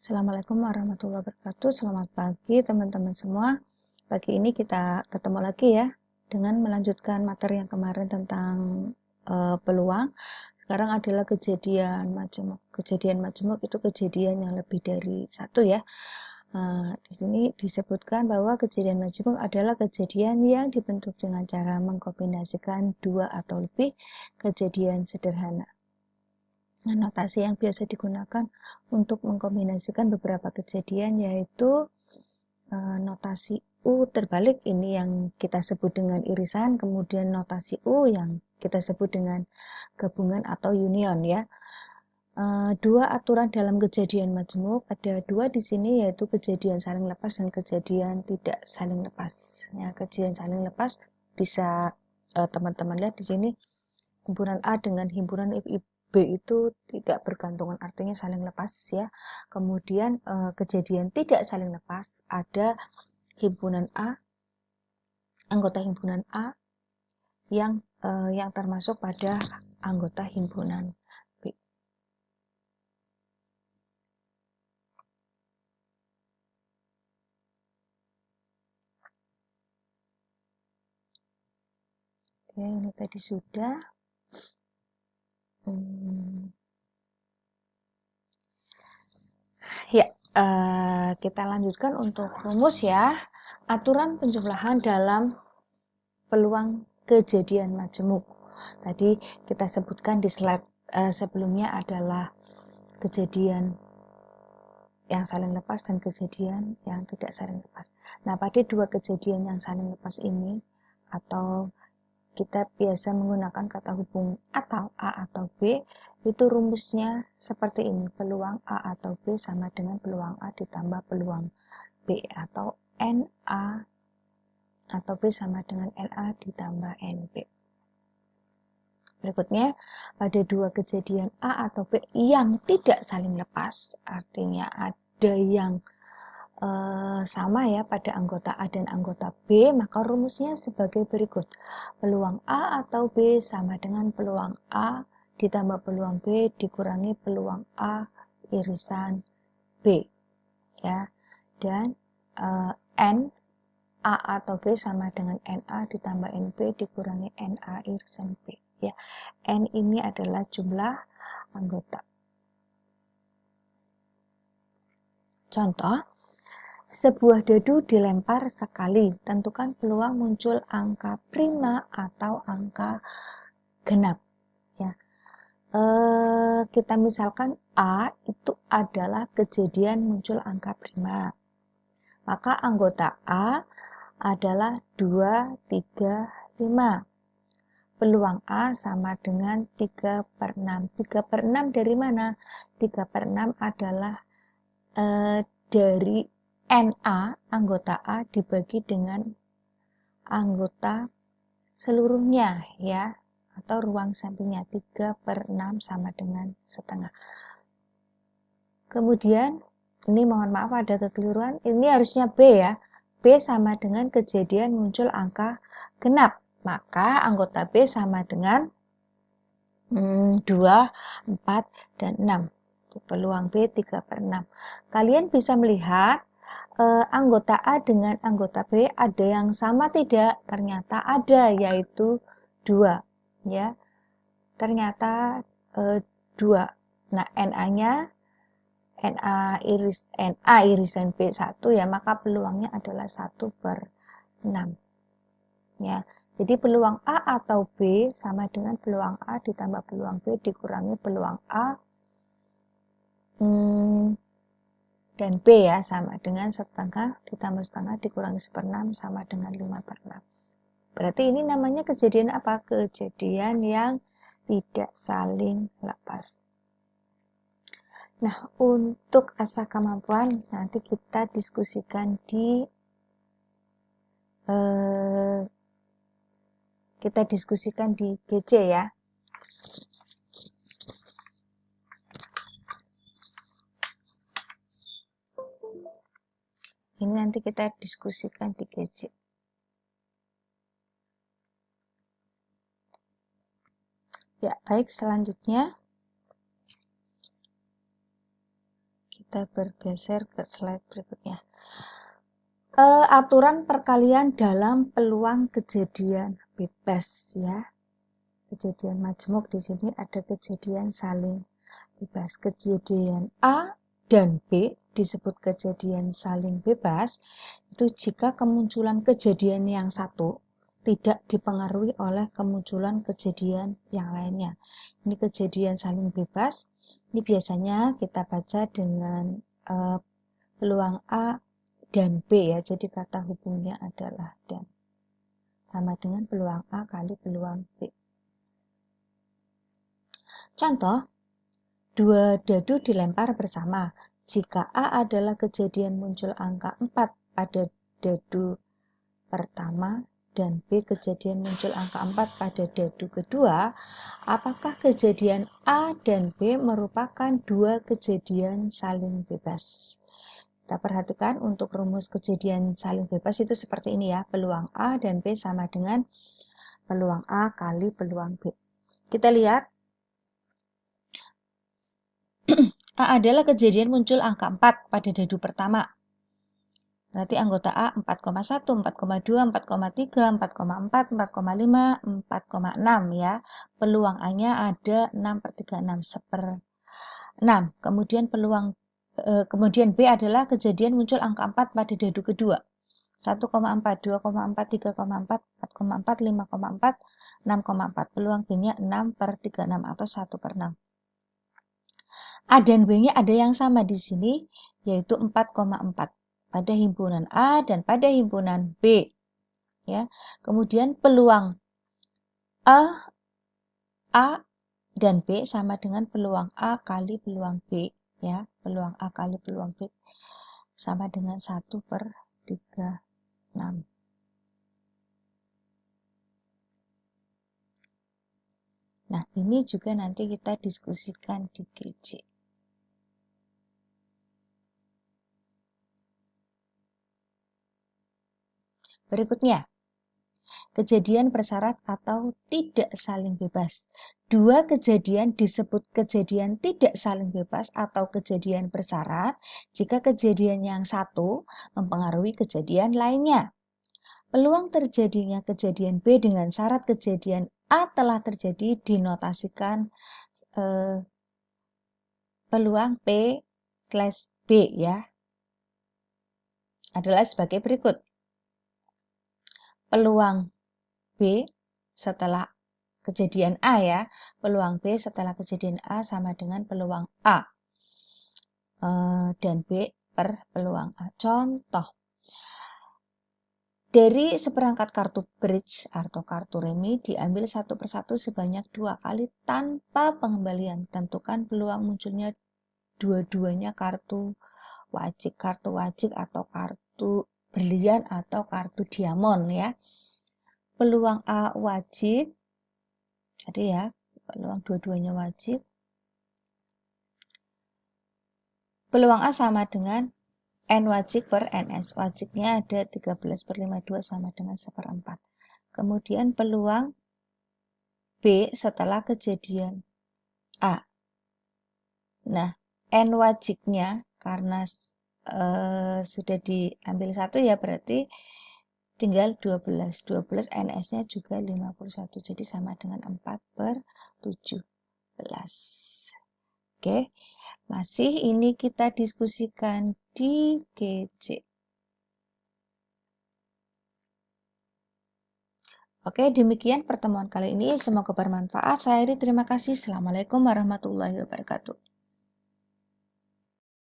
Assalamualaikum warahmatullahi wabarakatuh. Selamat pagi teman-teman semua. Pagi ini kita ketemu lagi ya dengan melanjutkan materi yang kemarin tentang peluang. Sekarang adalah kejadian majemuk. Kejadian majemuk itu kejadian yang lebih dari satu ya. Di sini disebutkan bahwa kejadian majemuk adalah kejadian yang dibentuk dengan cara mengkombinasikan dua atau lebih kejadian sederhana. Nah, notasi yang biasa digunakan untuk mengkombinasikan beberapa kejadian yaitu notasi U terbalik, ini yang kita sebut dengan irisan, kemudian notasi U yang kita sebut dengan gabungan atau union ya. Dua aturan dalam kejadian majemuk, ada dua di sini yaitu kejadian saling lepas dan kejadian tidak saling lepas. Ya, kejadian saling lepas bisa teman-teman lihat di sini himpunan A dengan himpunan B itu tidak bergantungan, artinya saling lepas ya. Kemudian kejadian tidak saling lepas, ada himpunan A, anggota himpunan A yang termasuk pada anggota himpunan B. Oke, ini tadi sudah. Ya, kita lanjutkan untuk rumus ya. Aturan penjumlahan dalam peluang kejadian majemuk. Tadi kita sebutkan di slide sebelumnya adalah kejadian yang saling lepas dan kejadian yang tidak saling lepas. Nah, pada dua kejadian yang saling lepas ini, atau kita biasa menggunakan kata hubung atau A atau B, itu rumusnya seperti ini. Peluang A atau B sama dengan peluang A ditambah peluang B, atau NA atau B sama dengan NA ditambah NB. Berikutnya, pada dua kejadian A atau B yang tidak saling lepas, artinya ada yang sama ya pada anggota A dan anggota B, maka rumusnya sebagai berikut. Peluang A atau B sama dengan peluang A ditambah peluang B dikurangi peluang A irisan B. Ya. Dan N A atau B sama dengan NA ditambah NB dikurangi NA irisan B. Ya. N ini adalah jumlah anggota. Contoh, sebuah dadu dilempar sekali, tentukan peluang muncul angka prima atau angka genap. Ya. Kita misalkan A itu adalah kejadian muncul angka prima. Maka anggota A adalah 2, 3, 5. Peluang A sama dengan 3/6. 3/6 dari mana? 3/6 adalah dari NA, anggota A dibagi dengan anggota seluruhnya ya, atau ruang sampingnya. 3/6 sama dengan setengah. Kemudian, ini mohon maaf ada kekeliruan, ini harusnya B ya. B sama dengan kejadian muncul angka genap. Maka anggota B sama dengan 2, 4, dan 6. Peluang B 3/6. Kalian bisa melihat anggota A dengan anggota B ada yang sama tidak? Ternyata ada, yaitu 2 ya. Ternyata 2. Nah, NA-nya NA irisan B1 ya, maka peluangnya adalah 1/6 ya. Jadi peluang A atau B sama dengan peluang A ditambah peluang B dikurangi peluang A dan B ya, sama dengan setengah ditambah setengah dikurangi 1/6 sama dengan 5/6. Berarti ini namanya kejadian apa? Kejadian yang tidak saling lepas. Nah, untuk asa kemampuan nanti kita diskusikan di GC ya. Ini nanti kita diskusikan di GC. Ya, baik, selanjutnya Kita bergeser ke slide berikutnya. Aturan perkalian dalam peluang kejadian bebas ya. Kejadian majmuk di sini ada kejadian saling bebas. Kejadian A dan B disebut kejadian saling bebas itu jika kemunculan kejadian yang satu tidak dipengaruhi oleh kemunculan kejadian yang lainnya. Ini kejadian saling bebas. Ini biasanya kita baca dengan peluang A dan B ya. Jadi kata hubungnya adalah dan. Sama dengan peluang A kali peluang B. Contoh, dua dadu dilempar bersama. Jika A adalah kejadian muncul angka 4 pada dadu pertama dan B kejadian muncul angka 4 pada dadu kedua, apakah kejadian A dan B merupakan dua kejadian saling bebas? Kita perhatikan untuk rumus kejadian saling bebas itu seperti ini ya. Peluang A dan B sama dengan peluang A kali peluang B. Kita lihat A adalah kejadian muncul angka 4 pada dadu pertama. Berarti anggota A 4,1, 4,2, 4,3, 4,4, 4,5, 4,6 ya. Peluang A-nya ada 6/36, 1/6. Kemudian B adalah kejadian muncul angka 4 pada dadu kedua. 1,4, 2,4, 3,4, 4,4, 5,4, 6,4. Peluang B-nya 6/36 atau 1/6. A dan B-nya ada yang sama di sini, yaitu 4,4 pada himpunan A dan pada himpunan B. Ya. Kemudian peluang A dan B sama dengan peluang A kali peluang B. Ya. Peluang A kali peluang B sama dengan 1/36. Nah, ini juga nanti kita diskusikan di GC. Berikutnya, kejadian bersyarat atau tidak saling bebas. Dua kejadian disebut kejadian tidak saling bebas atau kejadian bersyarat jika kejadian yang satu mempengaruhi kejadian lainnya. Peluang terjadinya kejadian B dengan syarat kejadian A telah terjadi dinotasikan peluang P/B ya. Adalah sebagai berikut. Peluang B setelah kejadian A ya, peluang B setelah kejadian A sama dengan peluang A dan B per peluang A. Contoh, dari seperangkat kartu bridge atau kartu remi diambil satu persatu sebanyak 2 kali tanpa pengembalian. Tentukan peluang munculnya dua-duanya kartu wajib atau kartu berlian atau kartu diamond ya. Peluang A wajib, jadi ya, peluang dua-duanya wajib. Peluang A sama dengan N wajib per NS. Wajibnya ada 13/52 sama dengan 1/4. Kemudian peluang B setelah kejadian A. Nah, N wajibnya karena sudah diambil satu ya, berarti tinggal 12. 12 NS-nya juga 51. Jadi sama dengan 4/17. Oke. Masih ini kita diskusikan di GC. Oke, demikian pertemuan kali ini. Semoga bermanfaat. Saya Iri, terima kasih. Assalamualaikum warahmatullahi wabarakatuh.